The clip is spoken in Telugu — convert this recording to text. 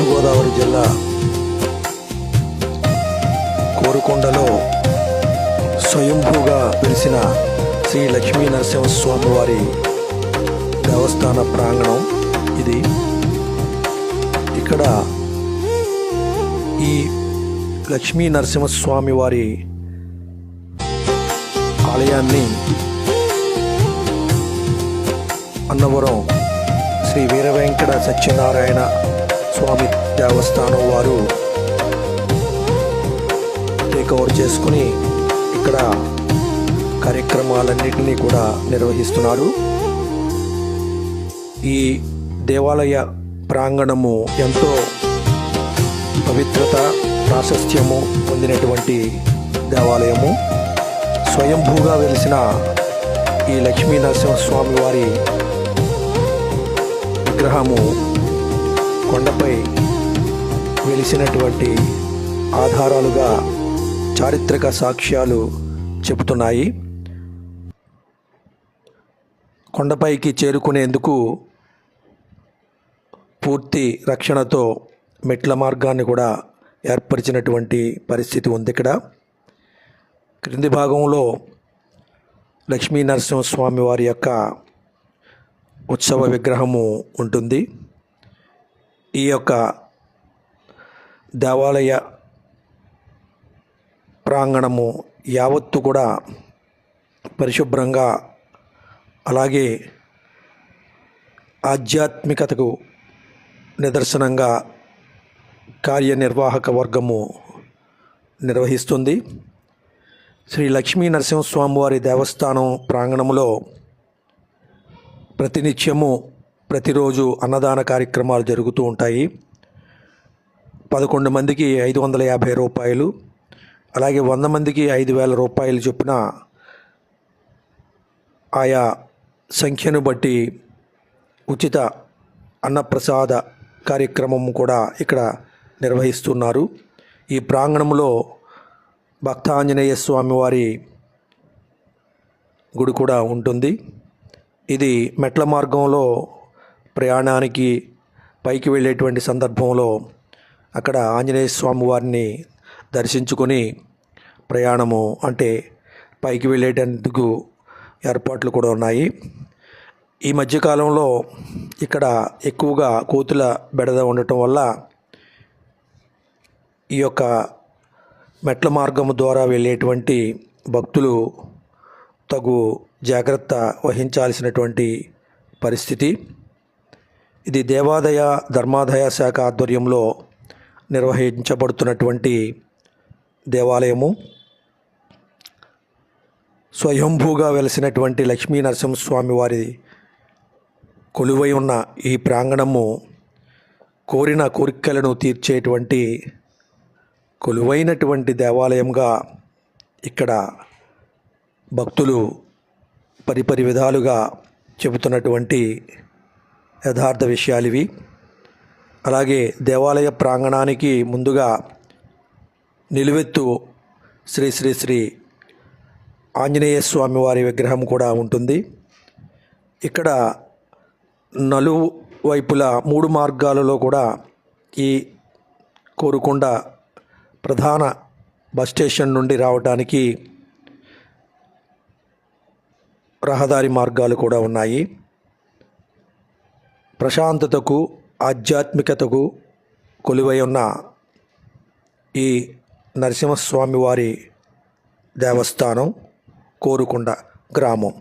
తూర్పుగోదావరి జిల్లా కోరుకొండలో స్వయంభూగా వెలిసిన శ్రీ లక్ష్మీ నరసింహస్వామి వారి దేవస్థాన ప్రాంగణం ఇది. ఇక్కడ ఈ లక్ష్మీ నరసింహస్వామి వారి ఆలయాన్ని అన్నవరం శ్రీ వీరవెంకట సత్యనారాయణ స్వామి దేవస్థానం వారు టేక్ ఓవర్ చేసుకుని ఇక్కడ కార్యక్రమాలన్నింటినీ కూడా నిర్వహిస్తున్నారు. ఈ దేవాలయ ప్రాంగణము ఎంతో పవిత్రత ప్రాశస్త్యము పొందినటువంటి దేవాలయము. స్వయంభూగా వెలిసిన ఈ లక్ష్మీ నరసింహస్వామి వారి విగ్రహము కొండపై వెలిసినటువంటి ఆధారాలుగా చారిత్రక సాక్ష్యాలు చెబుతున్నాయి. కొండపైకి చేరుకునేందుకు పూర్తి రక్షణతో మెట్ల మార్గాన్ని కూడా ఏర్పరిచినటువంటి పరిస్థితి ఉంది. ఇక్కడ క్రింది భాగంలో లక్ష్మీ నరసింహస్వామి వారి యొక్క ఉత్సవ విగ్రహము ఉంటుంది. ఈ యొక్క దేవాలయ ప్రాంగణము యావత్తు కూడా పరిశుభ్రంగా, అలాగే ఆధ్యాత్మికతకు నిదర్శనంగా కార్యనిర్వాహక వర్గము నిర్వహిస్తుంది. శ్రీ లక్ష్మీ నరసింహస్వామి వారి దేవస్థానం ప్రాంగణంలో ప్రతినిత్యము ప్రతిరోజు అన్నదాన కార్యక్రమాలు జరుగుతూ ఉంటాయి. 11 మందికి 550 రూపాయలు, అలాగే 100 మందికి 5,000 రూపాయలు చొప్పున ఆయా సంఖ్యను బట్టి ఉచిత అన్నప్రసాద కార్యక్రమం కూడా ఇక్కడ నిర్వహిస్తున్నారు. ఈ ప్రాంగణంలో భక్తాంజనేయ స్వామి వారి గుడి కూడా ఉంటుంది. ఇది మెట్ల మార్గంలో ప్రయాణానికి పైకి వెళ్ళేటువంటి సందర్భంలో అక్కడ ఆంజనేయ స్వామి వారిని దర్శించుకొని ప్రయాణము అంటే పైకి వెళ్ళేటందుకు ఏర్పాట్లు కూడా ఉన్నాయి. ఈ మధ్యకాలంలో ఇక్కడ ఎక్కువగా కోతుల బెడద ఉండటం వల్ల ఈ యొక్క మెట్ల మార్గము ద్వారా వెళ్ళేటువంటి భక్తులు తగు జాగ్రత్త వహించాల్సినటువంటి పరిస్థితి. ఇది దేవాదాయ ధర్మాదాయ శాఖ ఆధ్వర్యంలో నిర్వహించబడుతున్నటువంటి దేవాలయము. స్వయంభూగా వెలిసినటువంటి లక్ష్మీ నరసింహస్వామి వారి కొలువై ఉన్న ఈ ప్రాంగణము కోరిన కోరికలను తీర్చేటువంటి కొలువైనటువంటి దేవాలయంగా ఇక్కడ భక్తులు పరిపరి విధాలుగా చెబుతున్నటువంటి యథార్థ విషయాలు ఇవి. అలాగే దేవాలయ ప్రాంగణానికి ముందుగా నిలువెత్తు శ్రీ శ్రీ శ్రీ ఆంజనేయ స్వామి వారి విగ్రహం కూడా ఉంటుంది. ఇక్కడ నలువైపులా 3 మార్గాలలో కూడా ఈ కోరుకొండ ప్రధాన బస్ స్టేషన్ నుండి రావడానికి రహదారి మార్గాలు కూడా ఉన్నాయి. ప్రశాంతతకు ఆధ్యాత్మికతకు కొలువై ఉన్న ఈ నరసింహస్వామి వారి దేవస్థానం కోరుకొండ గ్రామం.